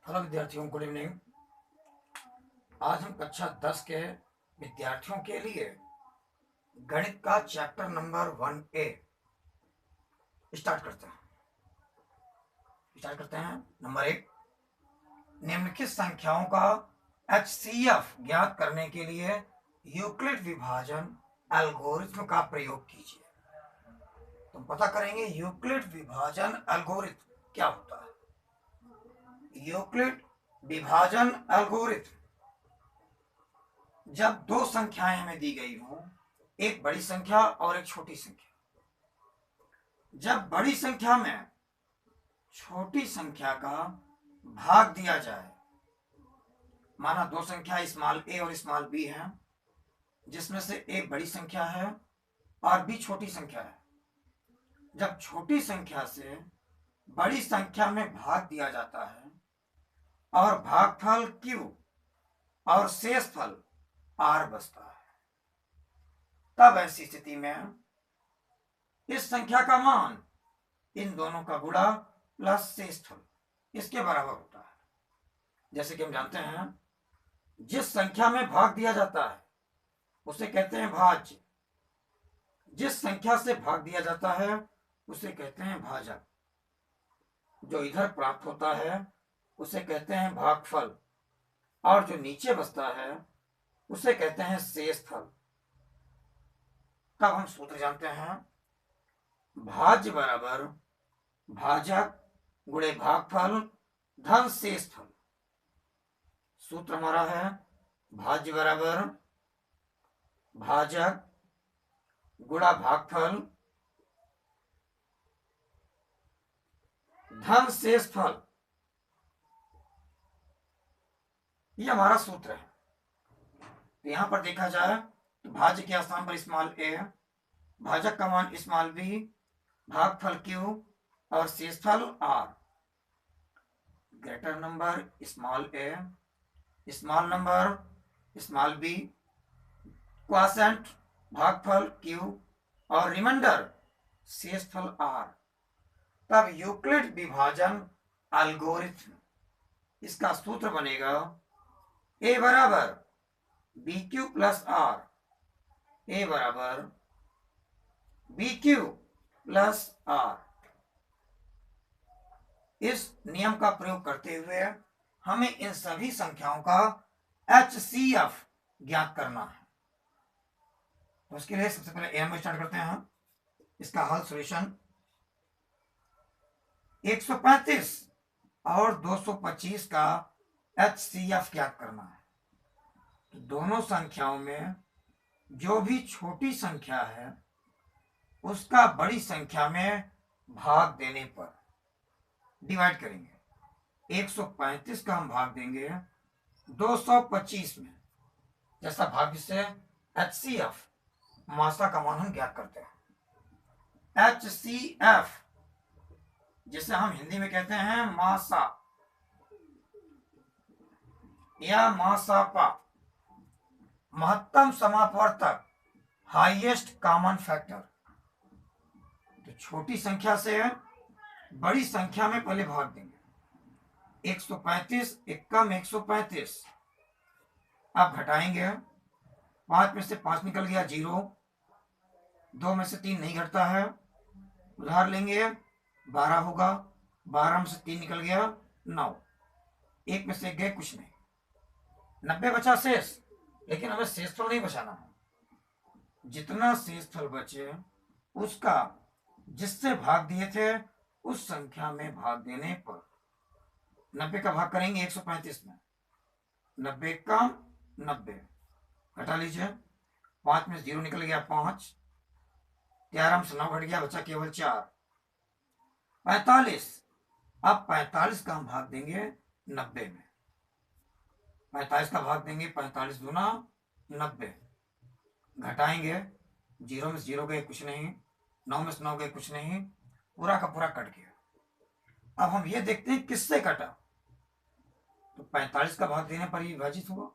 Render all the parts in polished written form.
Hello विद्यार्थियों, good evening. आज हम कक्षा 10 के विद्यार्थियों के लिए गणित का चैप्टर नंबर 1A स्टार्ट करते हैं। नंबर 1, निम्नलिखित संख्याओं का HCF ज्ञात करने के लिए यूक्लिड विभाजन एल्गोरिथ्म का प्रयोग कीजिए। तो पता करेंगे यूक्लिड विभाजन एल्गोरिथ्म क्या होता है। यूक्लिड विभाजन एल्गोरिथ्म जब दो संख्याएं हमें दी गई हो, एक बड़ी संख्या और एक छोटी संख्या, जब बड़ी संख्या में छोटी संख्या का भाग दिया जाए, माना दो संख्या स्मॉल ए और स्मॉल बी है, जिसमें से ए बड़ी संख्या है और बी छोटी संख्या है। जब छोटी संख्या से बड़ी संख्या में भाग दिया जाता है और भागफल Q और शेषफल R बचता है, तब ऐसी स्थिति में इस संख्या का मान इन दोनों का गुणा प्लस शेषफल इसके बराबर होता है। जैसे कि हम जानते हैं, जिस संख्या में भाग दिया जाता है उसे कहते हैं भाज्य, जिस संख्या से भाग दिया जाता है उसे कहते हैं भाजक, जो इधर प्राप्त होता है उसे कहते हैं भागफल, और जो नीचे बचता है उसे कहते हैं शेषफल। तब हम सूत्र जानते हैं, भाज्य बराबर भाजक गुणे भागफल धन शेषफल। सूत्र हमारा है भाज्य बराबर भाजक गुणा भागफल धन शेषफल। ये हमारा सूत्र है। तो यहां पर देखा जाए तो भाज्य के स्थान पर स्मॉल ए, भाजक का मान स्मॉल बी, भागफल Q और शेषफल R। Greater number small A, small number small B, quotient भागफल Q और रिमाइंडर शेषफल R। तब यूक्लिड विभाजन एल्गोरिथ्म, इसका सूत्र बनेगा A बराबर BQ प्लस R, A बराबर BQ प्लस R। इस नियम का प्रयोग करते हुए हमें इन सभी संख्याओं का HCF ज्ञात करना है। तो उसके लिए सबसे पहले AM स्टार्ट करते हैं। इसका हल सॉल्यूशन 135 और 225 का HCF ज्ञात करना है। तो दोनों संख्याओं में जो भी छोटी संख्या है उसका बड़ी संख्या में भाग देने पर डिवाइड करेंगे। 135 का हम भाग देंगे 225 में, जैसा भाग्य से HCF मासा का मान हम ज्ञात करते हैं। HCF जिसे हम हिंदी में कहते हैं मासा या मासापा, महत्तम समापवर्तक, हाईएस्ट कॉमन फैक्टर। तो छोटी संख्या से बड़ी संख्या में पहले भाग देंगे। 135 एकम 135, अब घटाएंगे। 5 में से 5 निकल गया 0, 2 में से 3 नहीं घटता है, उधार लेंगे 12 होगा, 12 में से 3 निकल गया 9, 1 में से गए कुछ नहीं, 90 बचा शेष। लेकिन हमें शेषफल नहीं बचाना है। जितना शेषफल बचे उसका जिससे भाग दिए थे उस संख्या में भाग देने पर 90 का भाग करेंगे 135 में, 90 का 90 घटा लीजिए। 5 में 0 निकल गया 5, 11 में से 9 घट गया, बचा केवल 4, 45। अब 45 का हम भाग देंगे 90 में, 45 का भाग देंगे 45 दूना 90, घटाएंगे। 0 में से 0 गए कुछ नहीं, 9 में से 9 गए कुछ नहीं, पूरा का पूरा कट गया। अब हम ये देखते हैं किससे कटा। तो 45 का भाग देने पर ये विभाजित हुआ,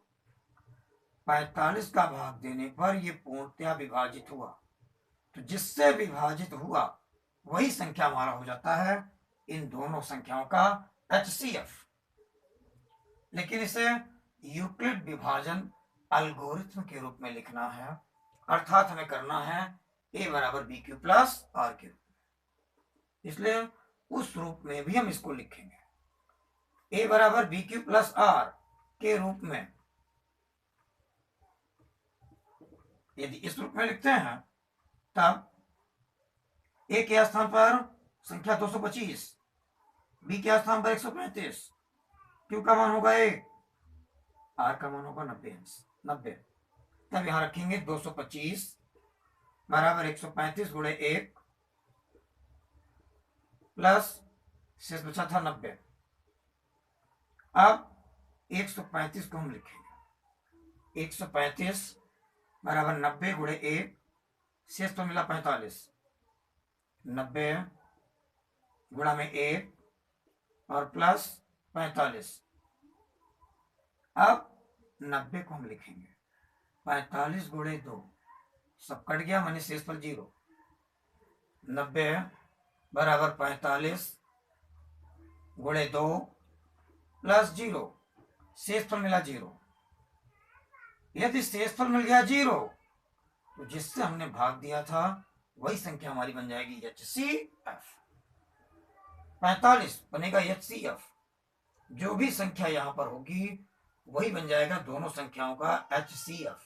45 का भाग देने पर ये पूर्णतया विभाजित हुआ। तो जिससे विभाजित हुआ वही संख्या हमारा हो जाता है इन दोनों संख्याओं का HCF। लेकिन इसे यूक्लिड विभाजन एल्गोरिथ्म के रूप में लिखना है, अर्थात हमें करना है a बराबर बी क्यू प्लस आर के रूप में, इसलिए उस रूप में भी हम इसको लिखेंगे a बराबर बी क्यू प्लस आर के रूप में। यदि इस रूप में लिखते हैं तब a के स्थान पर संख्या 225, b के स्थान पर 135, q का मान होगा 1, r का मान होगा 90। तब यहां रखेंगे 225 बराबर 135 गुणे 1 प्लस शेष बचा था 90। अब 135 को हम लिखेंगे, 135 बराबर 90 गुणे 1, शेष तो मिला 45, 90 गुणा में 1 और प्लस 45। अब 90 को हम लिखेंगे 45 गुणे 2, सब कट गया, माने शेष पर 0। 90 बराबर 45 गुणे 2 प्लस 0, शेषफल मिला 0। यदि शेषफल मिल गया 0 तो जिससे हमने भाग दिया था वही संख्या हमारी बन जाएगी HCF। 45 बनेगा HCF। जो भी संख्या यहां पर होगी वही बन जाएगा दोनों संख्याओं का HCF।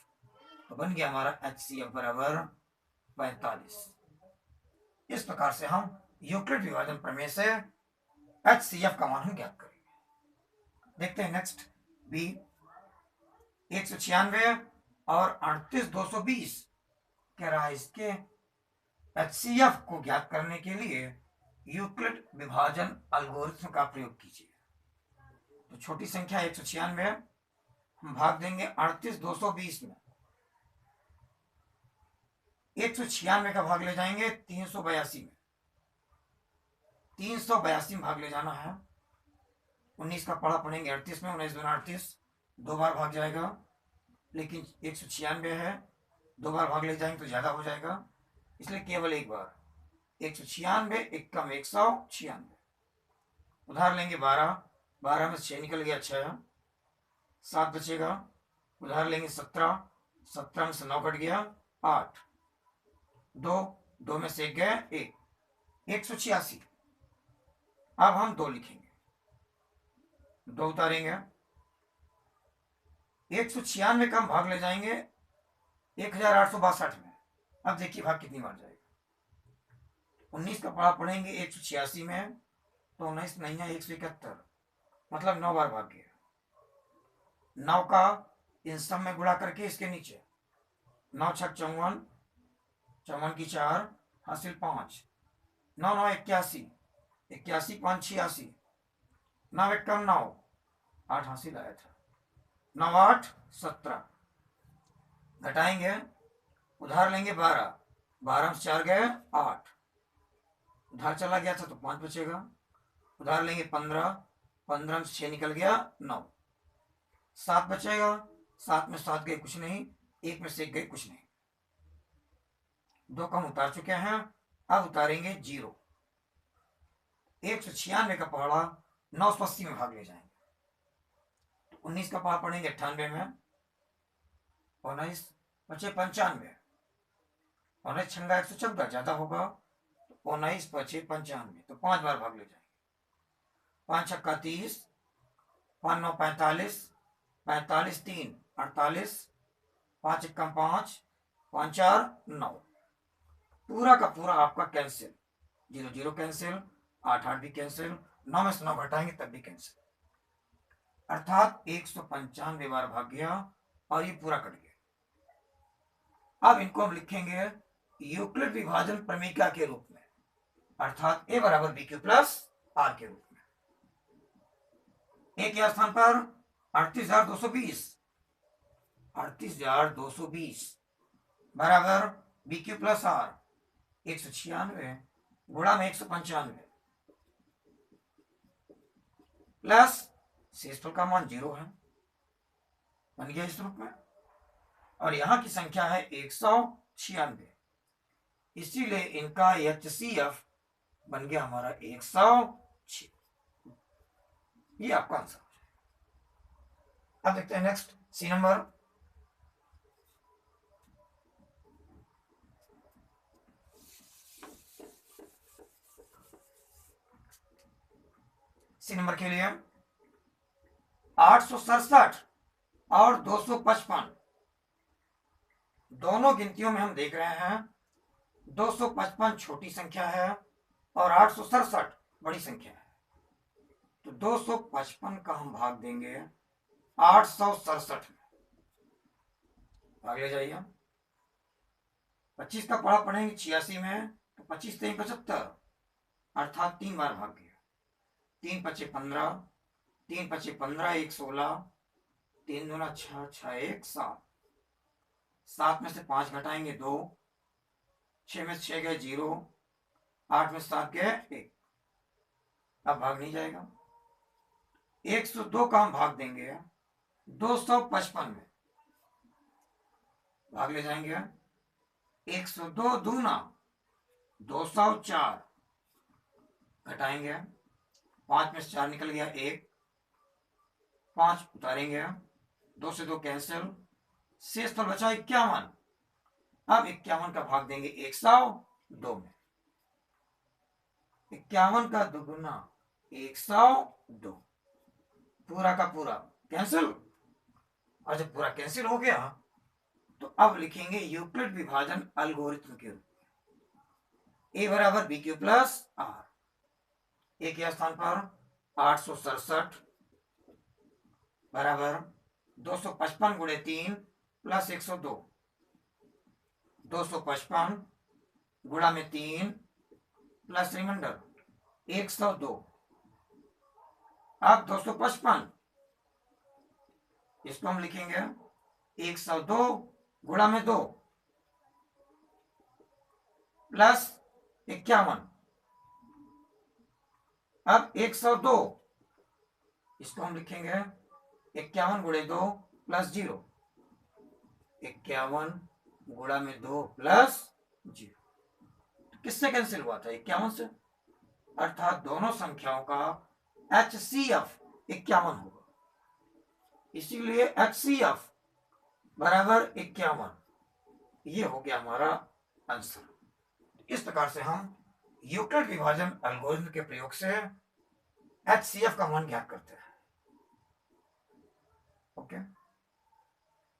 तो बन गया हमारा HCF बराबर 45। इस प्रकार से हम यूक्लिड विभाजन प्रमेय से HCF का मान हम ज्ञात करेंगे। देखते हैं नेक्स्ट बी। 196 और 38220 कह रहा है इसके HCF को ज्ञात करने के लिए यूक्लिड विभाजन एल्गोरिथ्म का प्रयोग कीजिए। तो छोटी संख्या 196 हम भाग देंगे 38220 में। 196 का भाग ले जाएंगे 382 में, 382 में भाग ले जाना है। 19 का पढ़ा पढ़ेंगे 38 में, 19 दूना 38, 2 बार भाग जाएगा, लेकिन 196 है, 2 बार भाग ले जाएंगे तो ज्यादा हो जाएगा, इसलिए केवल एक बार। 196 एक कम 196। उधार लेंगे 12, 12 में 6 निकल गया 6, 7 बचेगा। उधार लेंगे 17, 17 में से 9 कट गया 8, 2, 2 में से 1 गया 1, 186। अब हम 2 लिखेंगे, 2 उतारेंगे। 196 का हम भाग ले जाएंगे 1862 में। अब देखिए भाग कितनी बार जाएगा। 19 का पढ़ा पढ़ेंगे 186 में, तो 19 नहीं है 171, मतलब 9 बार भाग गया। 9 का इन सब में गुणा करके इसके नीचे 9 छक 54, 54 की 4 हासिल 5, 9 9 81, 81 5 86, 9 1 कम 9, 8 हासिल आया था। 9 8 17, घटाएंगे, उधार लेंगे 12, 12 में 4 गए 8, उधार चला गया था तो 5 बचेगा। उधार लेंगे 15, 15 में 6 निकल गया 9, 7 बचेगा। 7 में 7 गए कुछ नहीं, 1 में से 1 गए कुछ नहीं। 2 कम उतार चुके हैं, अब उतारेंगे 0। 196 का पहाड़ा 980 में भाग ले जाएंगे। 19 का पहाड़ पढ़ेंगे 98 में, 19 बचे 95, 19 छंगा 114 ज्यादा होगा, 19 बचे 95, तो 5 बार भाग ले जाएंगे। 5 छक्का 30, 5 9 45, 45 3 48, 5 1 5, 5 4 9, पूरा का पूरा आपका कैंसिल, 0 0 कैंसिल, 8 8 भी कैंसिल, 9 में से 9 घटाएंगे तब भी कैंसिल, अर्थात 195 बार भाग गया और ये पूरा कट गया। अब इनको हम लिखेंगे यूक्लिड विभाजन प्रमेयिका के रूप में, अर्थात a बराबर बी क्यू प्लस आर के रूप में। a के स्थान पर 38,220, 38,220 बराबर बी क्यू प्लस आर 196 गुणा में 195 प्लस शेषफल का मान 0 है, बन गया इस रूप में। और यहां की संख्या है 196, इसीलिए इनका HCF बन गया हमारा 106। ये आपका आंसर हो जाएगा। अब देखते हैं next C number. C number के लिए 867 और 255 दोनों गिनतियों में हम देख रहे हैं 255 छोटी संख्या है और 867 बड़ी संख्या है। तो 255 का हम भाग देंगे 867 में। भाग ले जाइए। 25 का पढ़ा पढ़ेंगे 86 में, तो 25 3 75 अर्थात 3 बार भाग गया। 3 पचे 15, 3 पचे 15 1 16, 3 दूना 6 6 1 7, 7 में से 5 घटाएंगे 2, 6 में से 6 गए 0, 8 में 7 गए 1। अब भाग नहीं जाएगा। 102 का हम भाग देंगे 255 में। भाग ले जाएंगे। 102 दूना 204, घटाएंगे 5 में से 4 निकल गया 1, 5 उतारेंगे, 2 से 2 कैंसिल, शेष तो बचा 51। अब 51 का भाग देंगे 102 में। 51 का दुगुना 102, पूरा का पूरा कैंसिल। और जब पूरा कैंसिल हो गया तो अब लिखेंगे यूक्लिड विभाजन एल्गोरिथ्म के रूप में। ए बराबर बी क्यू प्लस आर। ए के स्थान पर 867 बराबर 255 गुणे 3 प्लस 102। 255 गुणा में 3 प्लस रिमाइंडर 102। अब 255 इसको हम लिखेंगे 102 गुणा में 2 प्लस 51। अब 102 इसको हम लिखेंगे 51 गुणे 2 प्लस 0। 51 गुणा में 2 प्लस 0 किससे कैंसिल हुआ था? 51 से। अर्थात दोनों संख्याओं का HCF 51 होगा। इसीलिए HCF बराबर 51, ये हो गया हमारा आंसर। इस प्रकार से हम यूक्लिड विभाजन एल्गोरिथम के प्रयोग से HCF का मान ज्ञात करते हैं। ओके,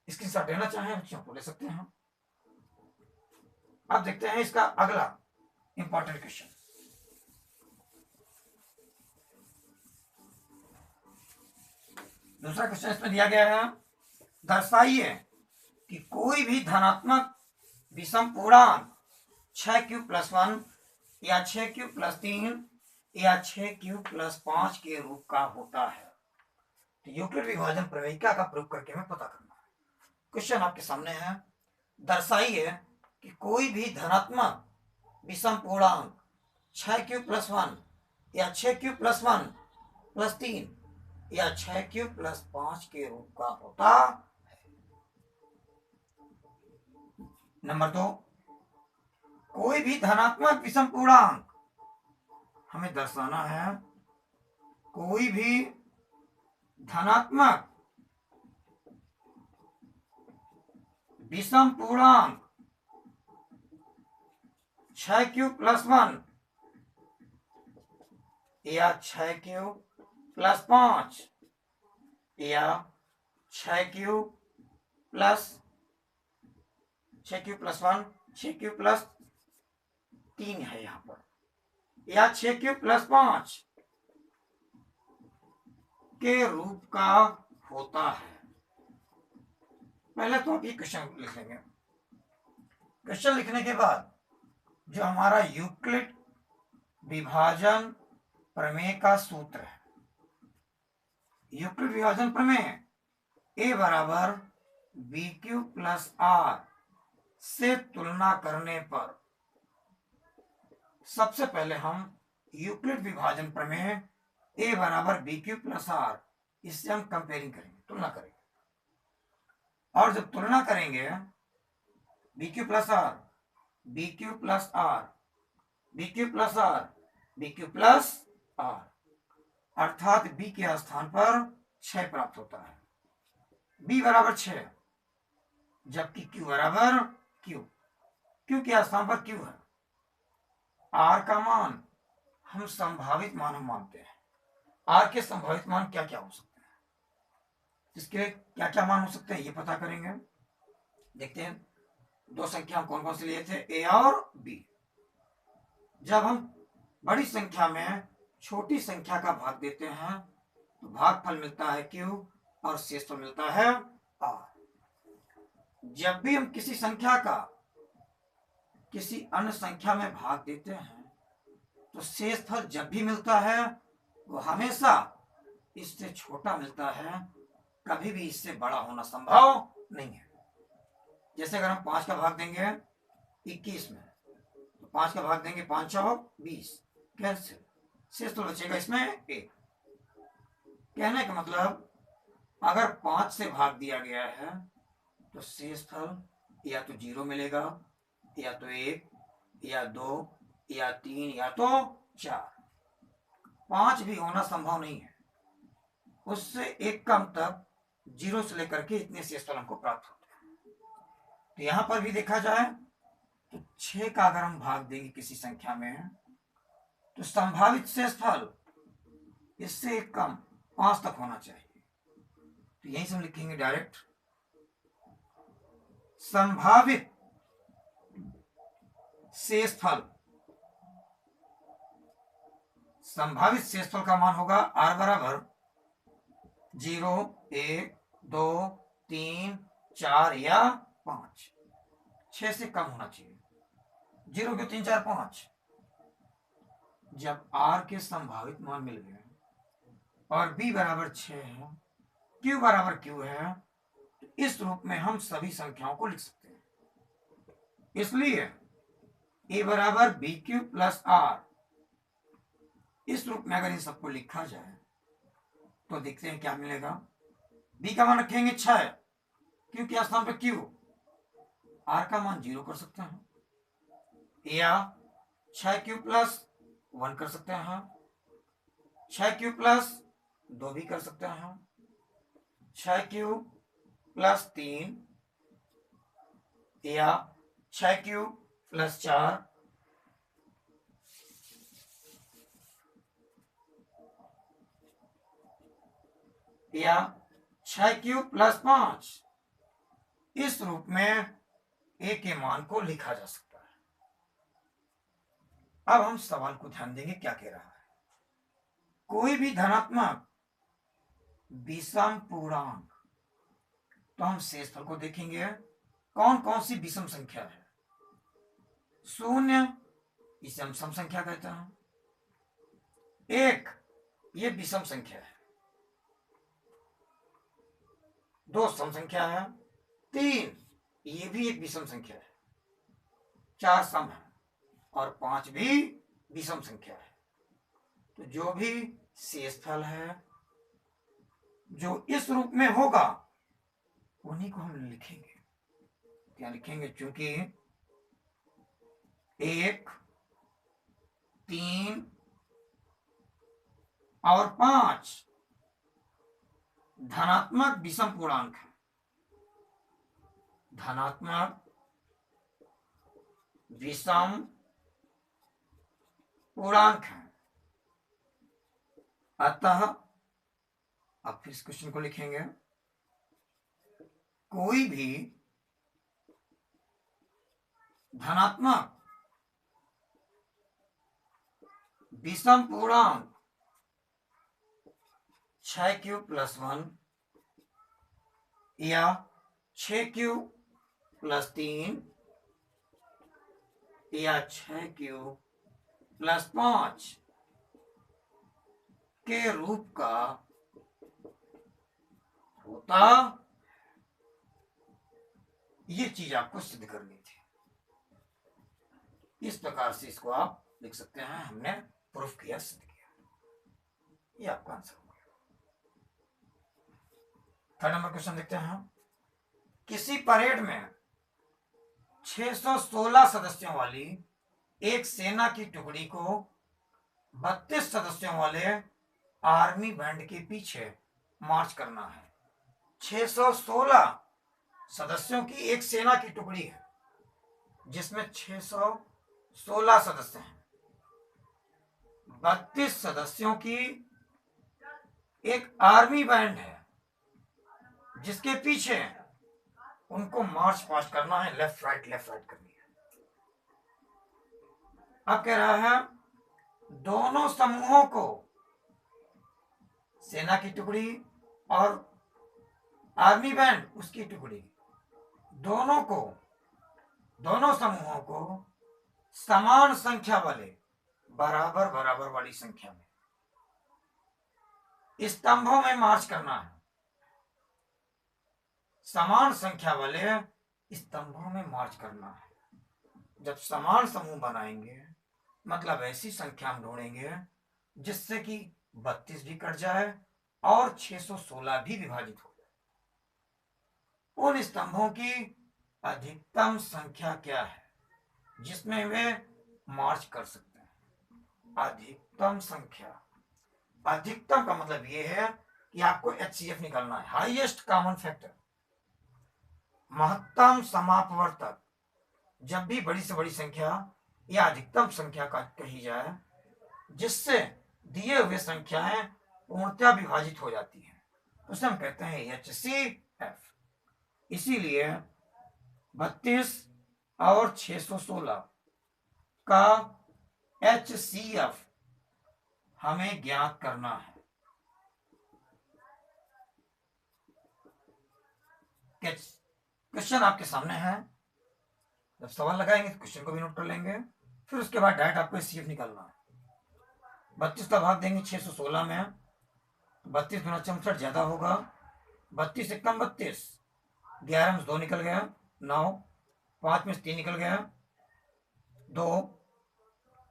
इसकी साथ लेना चाहें बच्चों तो ले सकते हैं। अब देखते हैं इसका अगला इंपॉर्टेंट क्वेश्चन। दूसरा क्वेश्चन इसमें दिया गया है, दर्शाइए कि कोई भी धनात्मक विषम पूर्णांक 6q+1 या 6q+3 या 6q+5 के रूप का होता है। तो यूक्लिड विभाजन प्रमेयिका का प्रयोग करके हमें पता करना है। क्वेश्चन आपके सामने है, दर्शाइए कि कोई भी धनात्मक विषम पूर्णांक 6q+1 या 6q+1+3 या 6q+5 के रूप का होता है। नंबर 2, कोई भी धनात्मक विषम पूर्णांक, हमें दर्शाना है कोई भी धनात्मक विषम पूर्णांक 6q+1 या 6q+5 या 6q+1 6q+3 है यहां पर, या 6q+5 के रूप का होता है। पहले तो आप ये क्वेश्चन लिख लेंगे। क्वेश्चन लिखने के बाद जो हमारा यूक्लिड विभाजन प्रमेय का सूत्र है, यूक्लिड विभाजन प्रमेय ए बराबर बी क्यू प्लस आर से तुलना करने पर सबसे पहले हम यूक्लिड विभाजन प्रमेय ए बराबर बी क्यू प्लस आर, इससे हम कंपेयरिंग करेंगे, तुलना करेंगे। और जब तुलना करेंगे B Q plus R, B Q plus R, B Q plus R, B Q plus R, अर्थात बी के स्थान पर 6 प्राप्त होता है। बी बराबर 6, जबकि क्यू बराबर क्यू। क्यू के स्थान पर क्यू है। आर का मान हम संभावित मान हम मानते हैं। आर के संभावित मान क्या क्या हो सकते हैं, इसके क्या क्या मान हो सकते हैं ये पता करेंगे। देखते हैं दो संख्या कौन कौन से लिए थे, ए और बी। जब हम बड़ी संख्या में छोटी संख्या का भाग देते हैं तो भागफल मिलता है क्यू और शेषफल मिलता है आर। जब भी हम किसी संख्या का किसी अन्य संख्या में भाग देते हैं तो शेषफल जब भी मिलता है वो हमेशा इससे छोटा मिलता है, कभी भी इससे बड़ा होना संभव नहीं है। जैसे अगर हम 5 का भाग देंगे 21 में तो 5 का भाग देंगे 5 और 20, कैंसिल, शेष तो बचेगा इसमें 1। कहने का मतलब अगर 5 से भाग दिया गया है तो शेषफल या तो 0 मिलेगा, या तो 1, या 2, या 3, या तो 4। 5 भी होना संभव नहीं है, उससे एक कम तक 0 से लेकर के इतने शेषफल हमको प्राप्त होते हैं। तो यहां पर भी देखा जाए तो 6 का अगर हम भाग देंगे किसी संख्या में तो संभावित शेषफल इससे एक कम 5 तक होना चाहिए। तो यहीं से हम लिखेंगे डायरेक्ट संभावित शेषफल। संभावित शेषफल का मान होगा आर बराबर 0, 1, 2, 3, 4 या 5। 6 से कम होना चाहिए। 0 के 3, 4, 5। जब आर के संभावित मान मिल गए और बी बराबर 6 है, क्यू बराबर क्यू है, तो इस रूप में हम सभी संख्याओं को लिख सकते हैं। इसलिए ए बराबर बी क्यू प्लस आर, इस रूप में अगर इन सबको लिखा जाए तो देखते हैं क्या मिलेगा। बी का मान रखेंगे 6, क्यू के स्थान पर क्यू, आर का मान 0 कर सकते हैं, या 6 क्यू प्लस 1 कर सकते हैं, 6 क्यू प्लस 2 भी कर सकते हैं, 6 क्यू प्लस 3, या 6 क्यू प्लस 4, या 6 क्यू प्लस 5। इस रूप में ए के मान को लिखा जा सकता है। अब हम सवाल को ध्यान देंगे क्या कह रहा है। कोई भी धनात्मक विषम पूर्णांक, तो हम शेषफल को देखेंगे कौन कौन सी विषम संख्या है। 0 इसे हम सम संख्या कहते हैं, 1 ये विषम संख्या है, 2 सम संख्या है, 3 ये भी एक विषम संख्या है, 4 सम है और 5 भी विषम संख्या है। तो जो भी शेषफल है जो इस रूप में होगा उन्हीं को हम लिखेंगे। क्या लिखेंगे, चूंकि 1, 3 और 5 धनात्मक विषम पूर्णांक है, धनात्मक विषम पूर्णांक है। अतः अब फिर इस क्वेश्चन को लिखेंगे, कोई भी धनात्मक विषम पूर्णांक 6 क्यू प्लस 1 या 6 क्यू प्लस 3 या 6 क्यू प्लस 5 के रूप का होता। ये चीज आपको सिद्ध करनी थी। इस प्रकार से इसको आप लिख सकते हैं, हमने प्रूफ किया, सिद्ध किया। ये आपका आंसर हो गया। 3rd नंबर क्वेश्चन देखते हैं। किसी परेड में 616 सदस्यों वाली एक सेना की टुकड़ी को 32 सदस्यों वाले आर्मी बैंड के पीछे मार्च करना है। 616 सदस्यों की एक सेना की टुकड़ी है, जिसमें 616 सदस्य हैं। 32 सदस्यों की एक आर्मी बैंड है, जिसके पीछे उनको मार्च पास्ट करना है, लेफ्ट राइट करनी है। अब कह रहा है दोनों समूहों को, सेना की टुकड़ी और आर्मी बैंड उसकी टुकड़ी, दोनों समूहों को समान संख्या वाले, बराबर वाली संख्या में स्तंभों में मार्च करना है। समान संख्या वाले स्तंभों में मार्च करना है। जब समान समूह बनाएंगे, मतलब ऐसी संख्या हम ढूंढेंगे जिससे कि 32 भी कट जाए और 616 भी विभाजित हो जाए। उन स्तंभों की अधिकतम संख्या क्या है जिसमें वे मार्च कर सकते हैं? अधिकतम संख्या, अधिकतम का मतलब यह है कि आपको HCF निकालना है, हाईएस्ट कॉमन फैक्टर, महत्तम समापवर्तक। जब भी बड़ी से बड़ी संख्या या अधिकतम संख्या का कही जाए जिससे दिए हुए संख्याएं पूर्णतः विभाजित हो जाती हैं, उसे हम कहते हैं HCF। इसीलिए 32 और 616 का HCF हमें ज्ञात करना है। क्वेश्चन आपके सामने है, जब सवाल लगाएंगे तो क्वेश्चन को भी नोट कर लेंगे, फिर उसके बाद डायरेक्ट आपको HCF निकालना है। 32 का भाग देंगे 616 में, 32 गुना 64 ज्यादा होगा, 32 एक कम 32, 11 में 2 निकल गया 9, 5 में 3 निकल गया 2,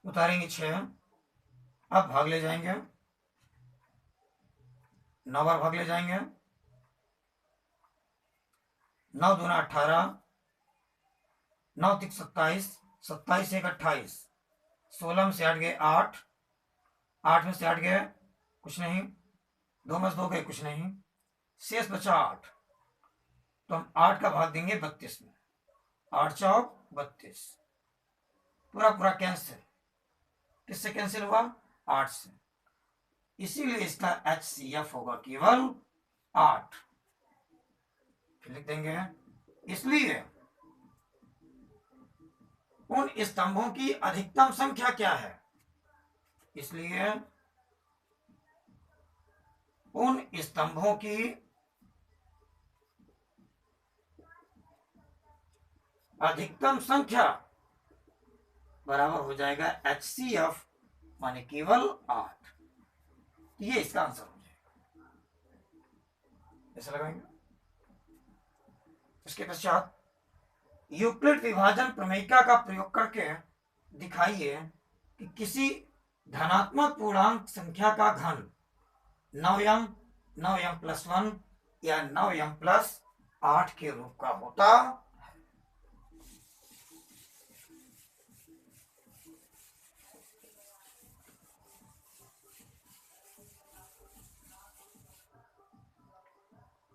उतारेंगे 6, अब भाग ले जाएंगे 9 बार भाग ले जाएंगे, 9 दूना 18, 9 तिक 27, 27 एक 28, 16 में से 8 गए 8, 8 में से 8 गए कुछ नहीं, 2 में से 2 गए कुछ नहीं, शेष बचा 8। तो हम 8 का भाग देंगे 32 में, 8 चौक 32, पूरा कैंसिल। किससे कैंसिल हुआ? 8 से। इसीलिए इसका HCF होगा केवल 8। फिर लिख देंगे, इसलिए उन स्तंभों की अधिकतम संख्या क्या है? इसलिए उन स्तंभों की अधिकतम संख्या बराबर हो जाएगा HCF माने केवल 8। ये इसका आंसर हो जाएगा। ऐसा लगाएंगे। इसके पश्चात यूक्लिड विभाजन प्रमेयिका का प्रयोग करके दिखाइए कि किसी धनात्मक पूर्णांक संख्या का घन 9m, 9m+1 या 9m+8 के रूप का होता है।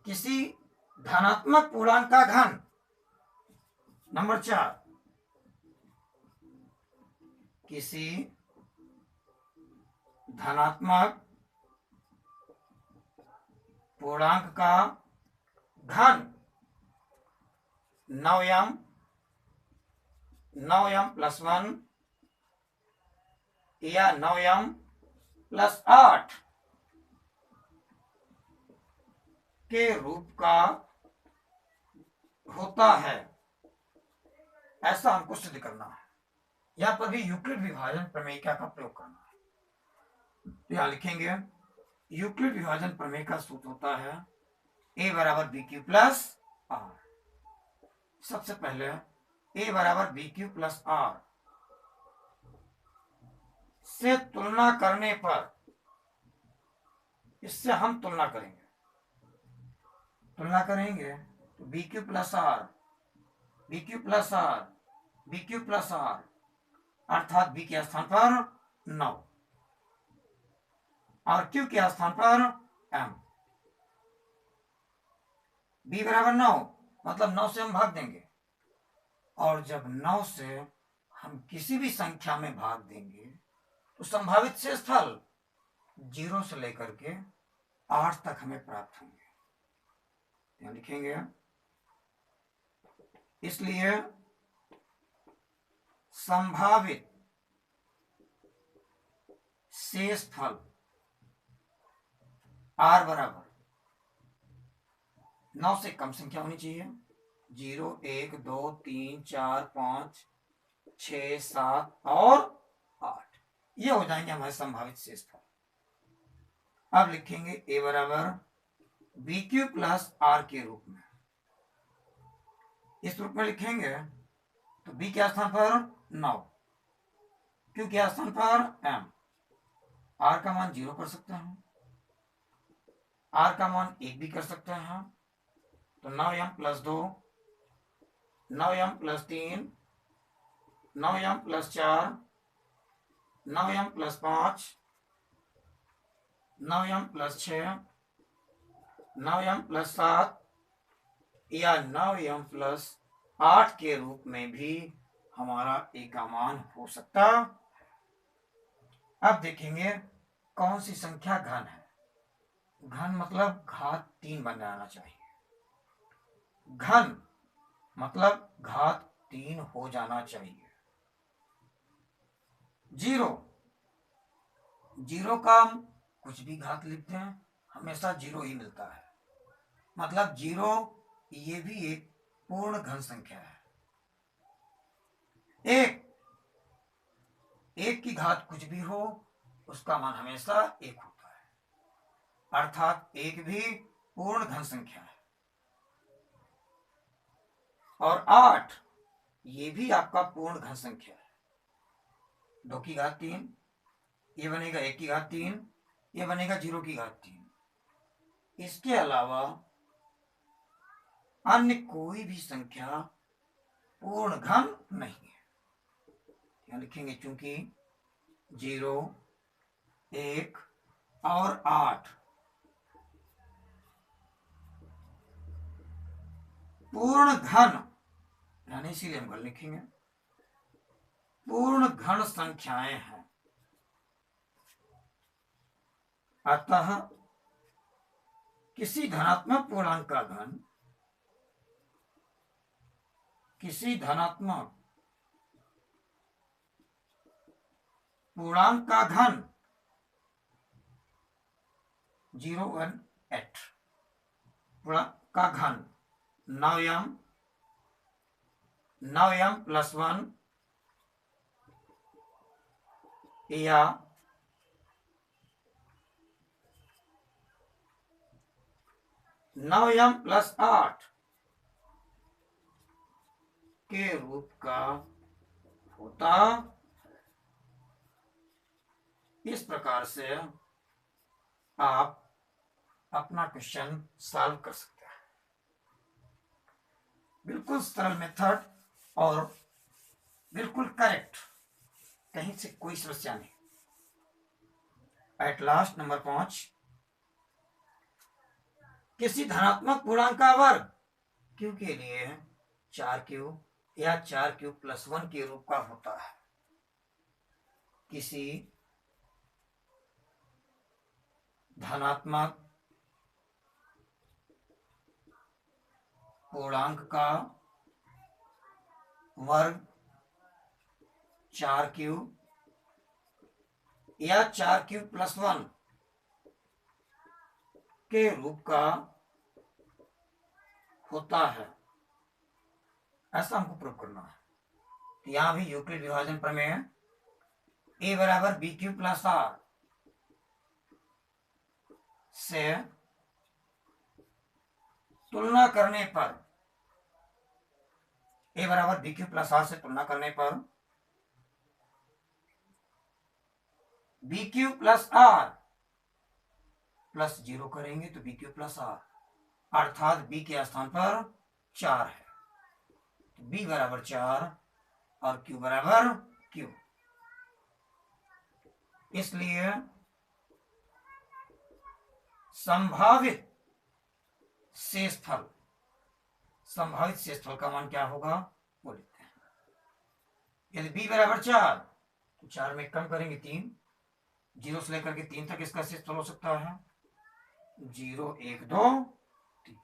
किसी धनात्मक पूर्णांक का घन, नंबर 4, किसी धनात्मक पूर्णांक का घन 9m, 9m+1 या 9m+8 के रूप का होता है, ऐसा हमको सिद्ध करना है। यहां पर भी यूक्लिड विभाजन प्रमेयिका का प्रयोग करना है। तो यहां लिखेंगे यूक्लिड विभाजन प्रमेय का सूत्र होता है A बराबर BQ प्लस R। सबसे पहले A बराबर BQ प्लस R से तुलना करने पर, इससे हम तुलना करेंगे तो BQ plus R, BQ plus R, BQ plus R, अर्थात B के स्थान पर 9 और Q के स्थान पर M। b बराबर 9, मतलब 9 से हम भाग देंगे, और जब 9 से हम किसी भी संख्या में भाग देंगे तो संभावित शेषफल 0 से लेकर के 8 तक हमें प्राप्त होंगे। यहाँ लिखेंगे, इसलिए संभावित शेषफल r बराबर 9 से कम संख्या होनी चाहिए, 0, 1, 2, 3, 4, 5, 6, 7 और 8, ये हो जाएंगे हमारे संभावित शेषफल। अब लिखेंगे a बराबर बी क्यू प्लस आर के रूप में। इस रूप में लिखेंगे तो b के स्थान पर 9, q के स्थान पर m, r का मान 0 कर सकते हैं, r का मान 1 भी कर सकते हैं, तो 9m plus 2, 9m plus 3, 9m plus 4, 9m plus 5, 9m plus 6, 9m plus 7 या 9m प्लस 8 के रूप में भी हमारा a का मान हो सकता। अब देखेंगे कौन सी संख्या घन है। घन मतलब घात 3 बन जाना चाहिए, घन मतलब घात 3 हो जाना चाहिए। 0, 0 का हम कुछ भी घात लिखते हैं हमेशा 0 ही मिलता है, मतलब 0 ये भी एक पूर्ण घन संख्या है। 1 की घात कुछ भी हो उसका मान हमेशा 1 होता है, अर्थात 1 भी पूर्ण घन संख्या है। और 8 ये भी आपका पूर्ण घन संख्या है, 2 की घात 3, ये बनेगा 1 की घात 3, ये बनेगा 0 की घात 3। इसके अलावा अन्य कोई भी संख्या पूर्ण घन नहीं है। यहाँ लिखेंगे चूंकि 0, 1 और 8 पूर्ण घन, यानी इसीलिए हम घन लिखेंगे, पूर्ण घन संख्याएं हैं। अतः किसी धनात्मक पूर्णांक का घन, किसी धनात्मक पूर्णांक का घन 0, 1, 8 का घन 9m, 9m प्लस 1 या 9m प्लस 8 के रूप का होता। इस प्रकार से आप अपना क्वेश्चन सॉल्व कर सकते हैं, बिल्कुल सरल मेथड और बिल्कुल करेक्ट, कहीं से कोई समस्या नहीं। एट लास्ट नंबर 5, किसी धनात्मक पूर्णांक का वर्ग q के लिए 4q या 4q प्लस 1 के रूप का होता है। किसी धनात्मक पूर्णांक का वर्ग 4q या 4q प्लस 1 के रूप का होता है, ऐसा हमको प्रूव करना है। तो यहां भी यूक्लिड विभाजन प्रमेय, a बराबर बी क्यू प्लस आर से तुलना करने पर, a बराबर बी क्यू प्लस आर से तुलना करने पर B Q plus R plus 0 करेंगे तो बी क्यू प्लस आर, अर्थात b के स्थान पर 4 है, तो b बराबर 4 और q बराबर q। इसलिए संभावित शेषफल संभावित शेषफल का मान क्या होगा वो लिखते हैं। यदि b बराबर 4 तो 4 में कम करेंगे 3, 0 से लेकर के 3 तक इसका शेषफल हो सकता है 0 1 2 3।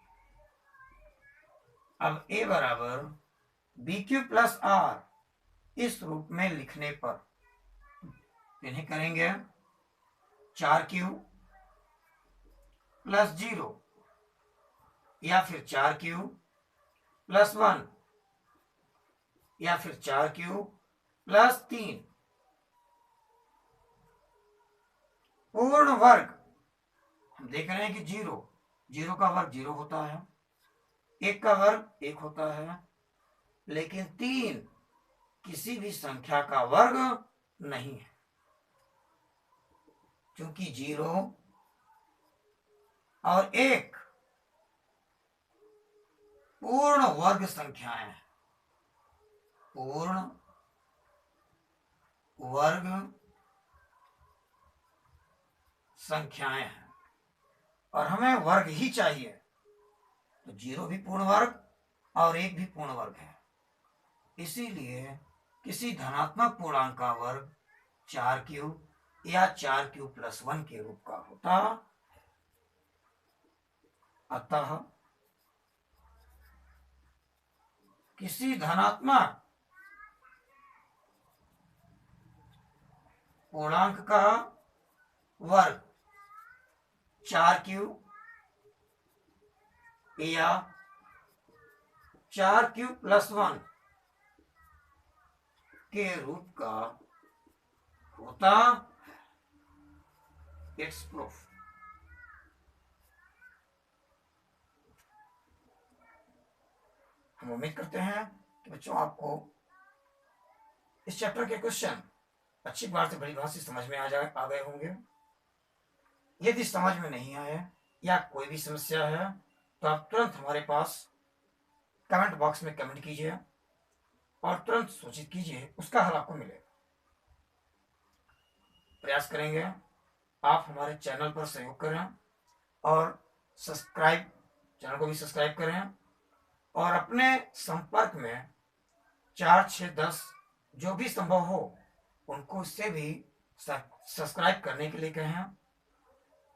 अब a बराबर BQ प्लस R इस रूप में लिखने पर इन्हें करेंगे 4Q प्लस 0 या फिर 4Q प्लस 1 या फिर 4Q प्लस 3 पूर्ण वर्ग। हम देख रहे हैं कि 0 का वर्ग 0 होता है, 1 का वर्ग 1 होता है, लेकिन 3 किसी भी संख्या का वर्ग नहीं है, क्योंकि 0 और 1 पूर्ण वर्ग संख्याएं हैं, पूर्ण वर्ग संख्याएं हैं और हमें वर्ग ही चाहिए, तो 0 भी पूर्ण वर्ग और 1 भी पूर्ण वर्ग है। इसीलिए किसी धनात्मक पूर्णांक का वर्ग 4Q या 4Q प्लस 1 के रूप का होता। अतः किसी धनात्मक पूर्णांक का वर्ग 4Q या 4Q प्लस 1 के रूप का होता। It's proof. हम उम्मीद करते हैं कि बच्चों आपको इस चैप्टर के क्वेश्चन अच्छी बात से बड़ी बात से समझ में आ गए होंगे। यदि समझ में नहीं आए या कोई भी समस्या है तो आप तुरंत हमारे पास कमेंट बॉक्स में कमेंट कीजिए और तुरंत सूचित कीजिए, उसका हल आपको मिलेगा। प्रयास करेंगे आप हमारे चैनल पर सहयोग करें और चैनल को भी सब्सक्राइब करें और अपने संपर्क में 4 6 10 जो भी संभव हो उनको इससे भी सब्सक्राइब करने के लिए कहें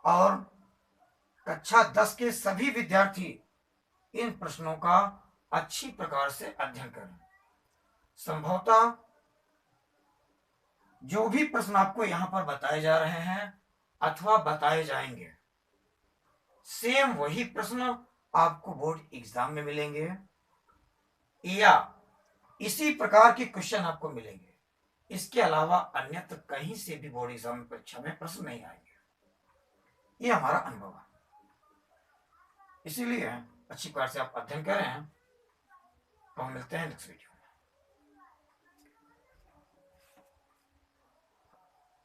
और कक्षा 10 के सभी विद्यार्थी इन प्रश्नों का अच्छी प्रकार से अध्ययन करें। संभवतः जो भी प्रश्न आपको यहां पर बताए जा रहे हैं अथवा बताए जाएंगे, सेम वही प्रश्न आपको बोर्ड एग्जाम में मिलेंगे या इसी प्रकार के क्वेश्चन आपको मिलेंगे। इसके अलावा अन्यत्र कहीं से भी बोर्ड एग्जाम परीक्षा में प्रश्न नहीं आएंगे। ये हमारा अनुभव है। इसीलिए अच्छी प्रकार से आप अध्ययन करें। तो हम मिलते हैं नेक्स्ट वीडियो।